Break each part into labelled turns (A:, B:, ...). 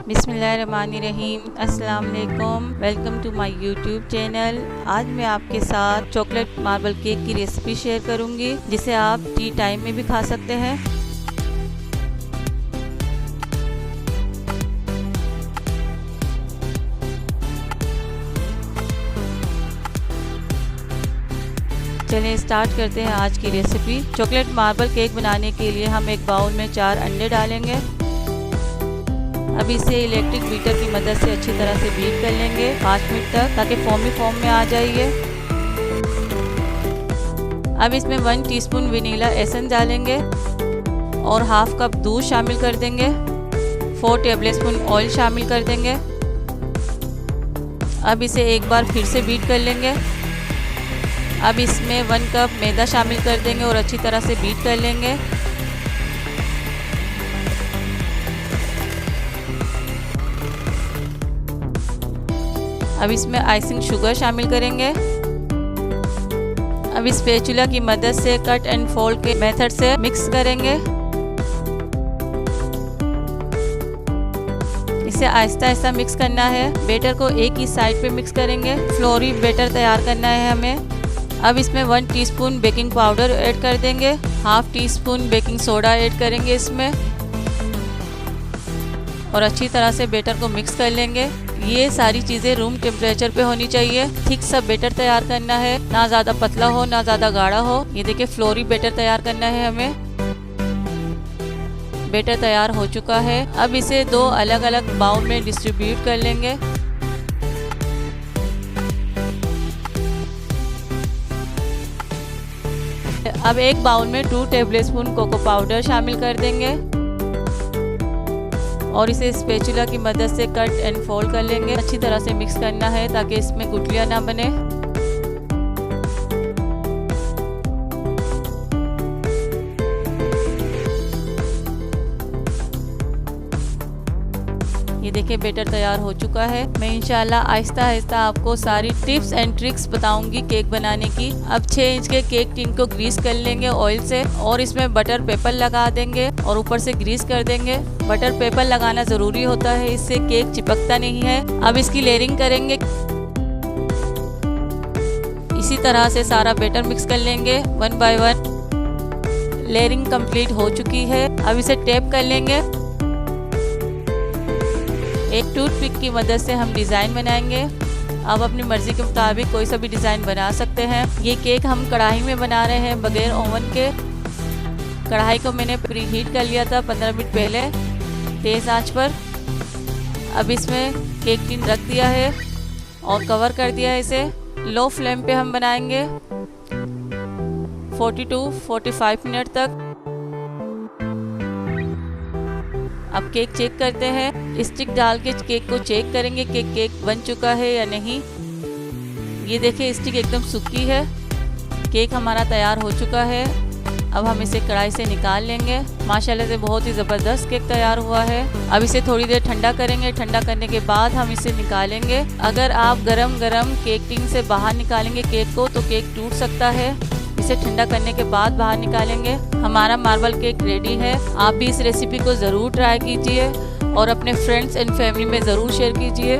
A: बिस्मिल्लाहिर्रहमानिर्रहीम। अस्सलाम वालेकुम। Welcome to my YouTube channel. आज मैं आपके साथ चॉकलेट मार्बल केक की रेसिपी शेयर करूंगी, जिसे आप टी टाइम में भी खा सकते हैं। चलिए स्टार्ट करते हैं आज की रेसिपी। चॉकलेट मार्बल केक बनाने के लिए हम एक बाउल में 4 अंडे डालेंगे। अब इसे इलेक्ट्रिक बीटर की मदद से अच्छी तरह से बीट कर लेंगे 5 मिनट तक, ताकि फोमी फॉर्म में आ जाइए। अब इसमें 1 टीस्पून वनीला एसेंस डालेंगे और हाफ कप दूध शामिल कर देंगे। 4 टेबलस्पून ऑयल शामिल कर देंगे। अब इसे एक बार फिर से बीट कर लेंगे। अब इसमें 1 कप मैदा शामिल कर देंगे और अच्छी तरह से बीट कर लेंगे। अब इसमें आइसिंग शुगर शामिल करेंगे। अब इस स्पैचुला की मदद से कट एंड फोल्ड के मेथड से मिक्स करेंगे। इसे आहिस्ता आहिस्ता मिक्स करना है। बैटर को एक ही साइड पे मिक्स करेंगे। फ्लोरी बैटर तैयार करना है हमें। अब इसमें 1 टीस्पून बेकिंग पाउडर ऐड कर देंगे। Half tea spoon baking soda add करेंगे इसमें और अच्छी तरह से बैटर को मिक्स कर लेंगे। ये सारी चीज़ें रूम टेम्परेचर पे होनी चाहिए। थिक सा बैटर तैयार करना है, ना ज़्यादा पतला हो ना ज़्यादा गाढ़ा हो। ये देखिए फ्लोरी बैटर तैयार करना है हमें। बैटर तैयार हो चुका है। अब इसे 2 अलग अलग बाउल में डिस्ट्रीब्यूट कर लेंगे। अब एक बाउल में 2 टेबलस्पून कोको पाउडर शामिल कर देंगे और इसे स्पैचुला की मदद से कट एंड फोल्ड कर लेंगे। अच्छी तरह से मिक्स करना है ताकि इसमें गुठलियां ना बने। ये देखिए बैटर तैयार हो चुका है। मैं इंशाल्लाह आहिस्ता आहिस्ता आपको सारी टिप्स एंड ट्रिक्स बताऊंगी केक बनाने की। अब 6 इंच के केक टिन को ग्रीस कर लेंगे ऑयल से और इसमें बटर पेपर लगा देंगे और ऊपर से ग्रीस कर देंगे। बटर पेपर लगाना जरूरी होता है, इससे केक चिपकता नहीं है। अब इसकी लेयरिंग करेंगे। इसी तरह से सारा बैटर मिक्स कर लेंगे 1 बाय 1। लेयरिंग कंप्लीट हो चुकी है। अब इसे टैप कर लेंगे। एक टूथपिक की मदद से हम डिज़ाइन बनाएंगे। आप अपनी मर्जी के मुताबिक कोई सा भी डिज़ाइन बना सकते हैं। ये केक हम कढ़ाई में बना रहे हैं बगैर ओवन के। कढ़ाई को मैंने प्री हीट कर लिया था 15 मिनट पहले तेज़ आंच पर। अब इसमें केक टिन रख दिया है और कवर कर दिया है। इसे लो फ्लेम पे हम बनाएंगे 40-45 मिनट तक। अब केक चेक करते हैं। स्टिक डाल के केक को चेक करेंगे कि केक बन चुका है या नहीं। ये देखिए स्टिक एकदम सूखी है। केक हमारा तैयार हो चुका है। अब हम इसे कढ़ाई से निकाल लेंगे। माशाल्लाह से बहुत ही ज़बरदस्त केक तैयार हुआ है। अब इसे थोड़ी देर ठंडा करेंगे। ठंडा करने के बाद हम इसे निकालेंगे। अगर आप गरम गरम केक टिन से बाहर निकालेंगे केक को तो केक टूट सकता है। इसे ठंडा करने के बाद बाहर निकालेंगे। हमारा मार्बल केक रेडी है। आप भी इस रेसिपी को ज़रूर ट्राई कीजिए और अपने फ्रेंड्स एंड फैमिली में ज़रूर शेयर कीजिए।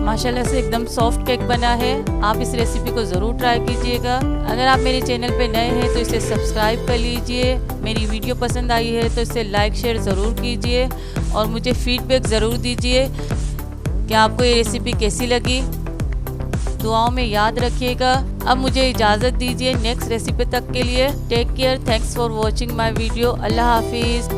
A: माशाल्लाह से एकदम सॉफ्ट केक बना है। आप इस रेसिपी को ज़रूर ट्राई कीजिएगा। अगर आप मेरे चैनल पे नए हैं तो इसे सब्सक्राइब कर लीजिए। मेरी वीडियो पसंद आई है तो इसे लाइक शेयर ज़रूर कीजिए और मुझे फीडबैक ज़रूर दीजिए कि आपको ये रेसिपी कैसी लगी। दुआओं में याद रखिएगा। अब मुझे इजाज़त दीजिए नेक्स्ट रेसिपी तक के लिए। Take care. Thanks for watching my video. अल्लाह हाफिज़।